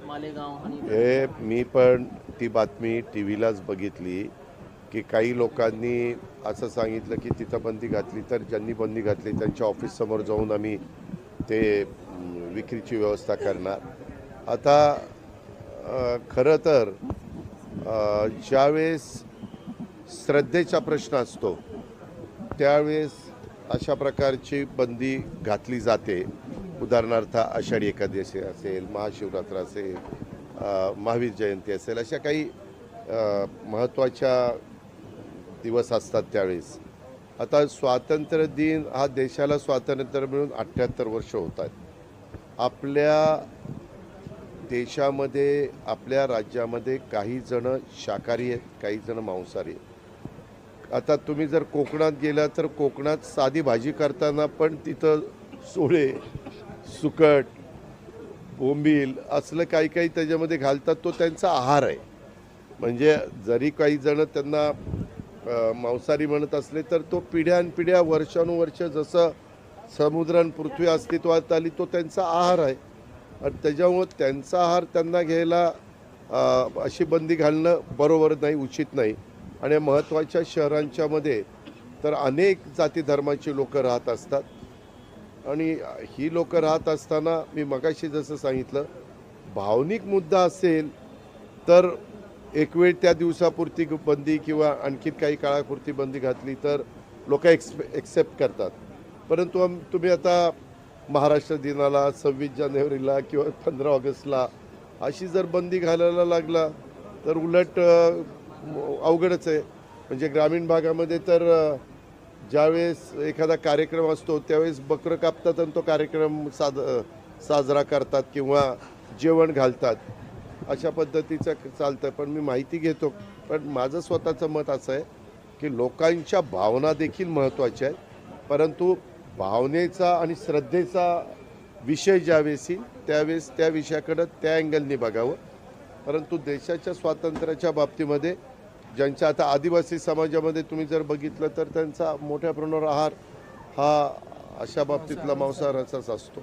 मालेगाव आणि हे मी पण ती बातमी टी व्हीलाच बघितली की काही लोकांनी असं सांगितलं की तिथं बंदी घातली तर ज्यांनी बंदी घातली त्यांच्या ऑफिससमोर जाऊन आम्ही ते विक्रीची व्यवस्था करणार. आता खरं तर ज्यावेळेस श्रद्धेचा प्रश्न असतो त्यावेळेस अशा प्रकारची बंदी घातली जाते. उदाहरणार्थ आषाढी एकादशी असेल, महाशिवरात्र असेल, महावीर जयंती असेल, अशा काही महत्त्वाच्या दिवस असतात त्यावेळेस. आता स्वातंत्र्य दिन हा देशाला स्वातंत्र्य मिळून 78 वर्ष होत आहेत. आपल्या देशामध्ये आपल्या राज्यामध्ये काही जण शाकाहारी आहेत, काही जण मांसाहारी आहेत. आता तुम्ही जर कोकणात गेला तर कोकणात साधी भाजी करताना पण तिथं सोळे, सुकट, बोंबील असलं काही काही त्याच्यामध्ये घालतात. तो त्यांचा आहार आहे. म्हणजे जरी काही जण त्यांना मांसाहारी म्हणत असले तर तो पिढ्यानपिढ्या वर्षानुवर्ष जसं समुद्र आणि पृथ्वी अस्तित्वात आली तो त्यांचा आहार आहे. आणि त्याच्यामुळं त्यांचा आहार त्यांना घ्यायला अशी बंदी घालणं बरोबर नाही, उचित नाही. आणि महत्त्वाच्या शहरांच्यामध्ये तर अनेक जाती धर्माची लोकं राहत असतात. आणि ही लोकं राहत असताना मी मगाशी जसं सांगितलं, भावनिक मुद्दा असेल तर एक वेळ त्या दिवसापुरती बंदी किंवा आणखीन काही काळापुरती बंदी घातली तर लोक एक्सेप्ट करतात. परंतु तुम्ही आता महाराष्ट्र दिनाला, 26 जानेवारीला किंवा 15 ऑगस्टला अशी जर बंदी घालायला लागला तर उलट अवघडच आहे. म्हणजे ग्रामीण भागामध्ये तर ज्यावेळेस एखादा कार्यक्रम असतो त्यावेळेस बकरं कापतात आणि तो कार्यक्रम साजरा करतात किंवा जेवण घालतात. अशा पद्धतीचं चालतं. पण मी माहिती घेतो. पण माझं स्वतःचं मत असं आहे की लोकांच्या भावना देखील महत्त्वाच्या आहेत. परंतु भावनेचा आणि श्रद्धेचा विषय ज्यावेळेस येईल त्यावेळेस त्या विषयाकडं त्या अँगलने बघावं. परंतु देशाच्या स्वातंत्र्याच्या बाबतीमध्ये ज्यांच्या आता आदिवासी समाजामध्ये तुम्ही जर बघितलं तर त्यांचा मोठ्या प्रमाणावर आहार हा अशा बाबतीतला मांसाहाराचाच असतो.